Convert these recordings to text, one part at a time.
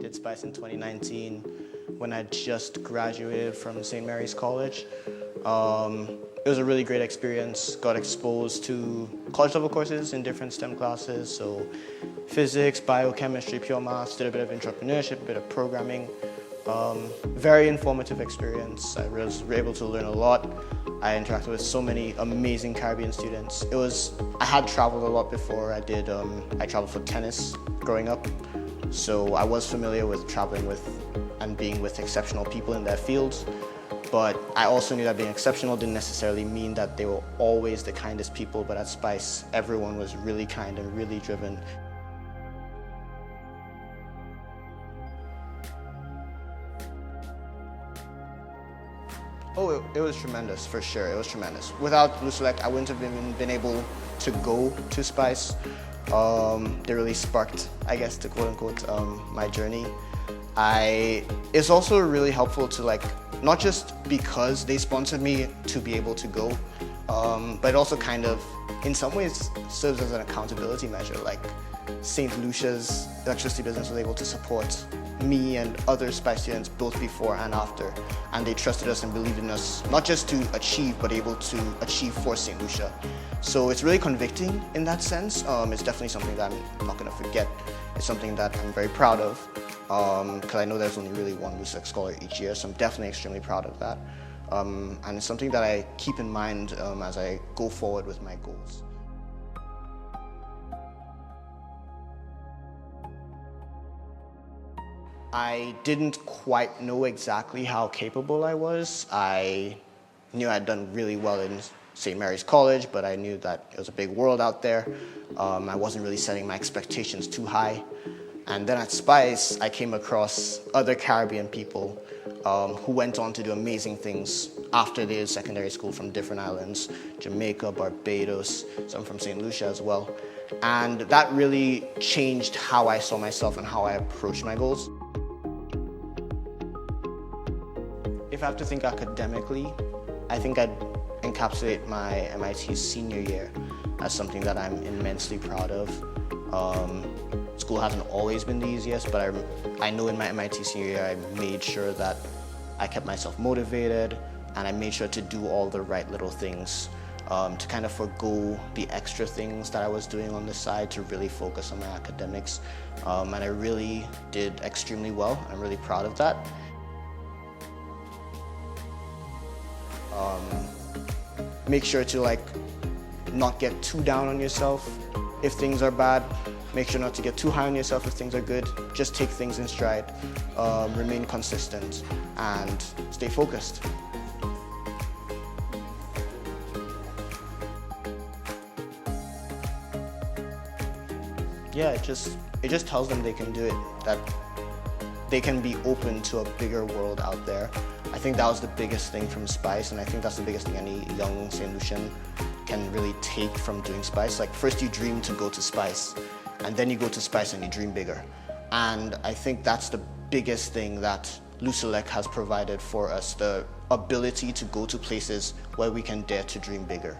did SPISE in 2019 when I just graduated from St. Mary's College. It was a really great experience. Got exposed to college level courses in different STEM classes, so physics, biochemistry, pure maths, did a bit of entrepreneurship, a bit of programming. Very informative experience. I was able to learn a lot. I interacted with so many amazing Caribbean students. I had traveled a lot before. I traveled for tennis growing up, so I was familiar with traveling with and being with exceptional people in their fields. But I also knew that being exceptional didn't necessarily mean that they were always the kindest people, but at SPISE, everyone was really kind and really driven. Oh, it was tremendous, for sure. It was tremendous. Without LUCELEC, I wouldn't have been able to go to SPISE. They really sparked, I guess, to quote unquote, my journey. It's also really helpful to not just because they sponsored me to be able to go, but it also kind of, in some ways, serves as an accountability measure. Like St. Lucia's electricity business was able to support me and other SPISE students both before and after, and they trusted us and believed in us, not just to achieve, but able to achieve for St. Lucia. So it's really convicting in that sense. It's definitely something that I'm not going to forget. It's something that I'm very proud of, because I know there's only really one LUCELEC scholar each year, so I'm definitely extremely proud of that. And it's something that I keep in mind as I go forward with my goals. I didn't quite know exactly how capable I was. I knew I'd done really well in St. Mary's College, but I knew that it was a big world out there. I wasn't really setting my expectations too high. And then at SPISE, I came across other Caribbean people who went on to do amazing things after they did secondary school from different islands, Jamaica, Barbados, some from St. Lucia as well. And that really changed how I saw myself and how I approached my goals. If I have to think academically, I think I'd encapsulate my MIT senior year as something that I'm immensely proud of. School hasn't always been the easiest, but I know in my MIT senior year I made sure that I kept myself motivated, and I made sure to do all the right little things to kind of forgo the extra things that I was doing on the side to really focus on my academics. And I really did extremely well. I'm really proud of that. Make sure to not get too down on yourself if things are bad. Make sure not to get too high on yourself if things are good. Just take things in stride, remain consistent, and stay focused. Yeah, it just tells them they can do it, that they can be open to a bigger world out there. I think that was the biggest thing from SPISE, and I think that's the biggest thing any young St. Lucian can really take from doing SPISE. First you dream to go to SPISE, and then you go to SPISE and you dream bigger. And I think that's the biggest thing that LUCELEC has provided for us, the ability to go to places where we can dare to dream bigger.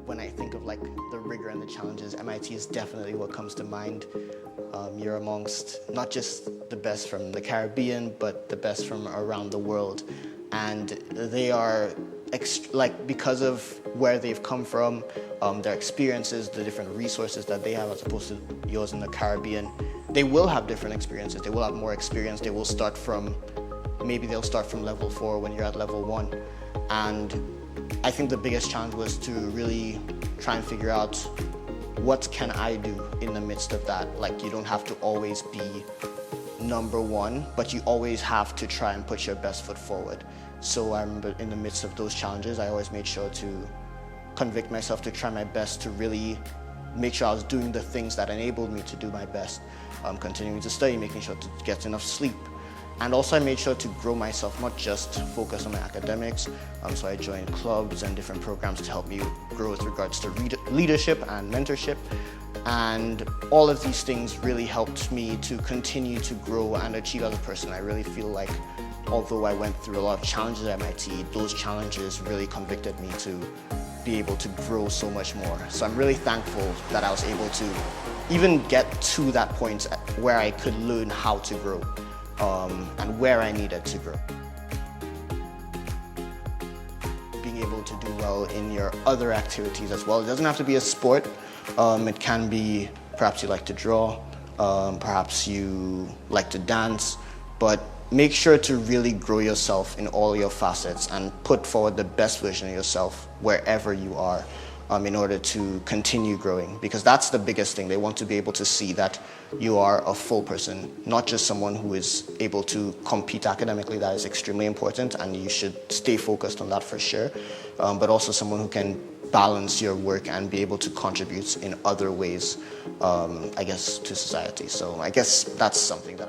When I think of the rigor and the challenges, MIT is definitely what comes to mind. You're amongst not just the best from the Caribbean, but the best from around the world. And they are, because of where they've come from, their experiences, the different resources that they have as opposed to yours in the Caribbean, they will have different experiences. They will have more experience. Maybe they'll start from level 4 when you're at level 1. And I think the biggest challenge was to really try and figure out what can I do in the midst of that. You don't have to always be number 1, but you always have to try and put your best foot forward. So I remember in the midst of those challenges, I always made sure to convict myself to try my best to really make sure I was doing the things that enabled me to do my best. Continuing to study, making sure to get enough sleep. And also I made sure to grow myself, not just focus on my academics. So I joined clubs and different programs to help me grow with regards to leadership and mentorship. And all of these things really helped me to continue to grow and achieve as a person. I really feel like although I went through a lot of challenges at MIT, those challenges really convicted me to be able to grow so much more. So I'm really thankful that I was able to even get to that point where I could learn how to grow and where I needed to grow. Being able to do well in your other activities as well. It doesn't have to be a sport. It can be perhaps you like to draw, perhaps you like to dance, but make sure to really grow yourself in all your facets and put forward the best version of yourself wherever you are in order to continue growing, because that's the biggest thing. They want to be able to see that you are a full person, not just someone who is able to compete academically. That is extremely important and you should stay focused on that for sure, but also someone who can balance your work and be able to contribute in other ways, I guess, to society. So I guess that's something that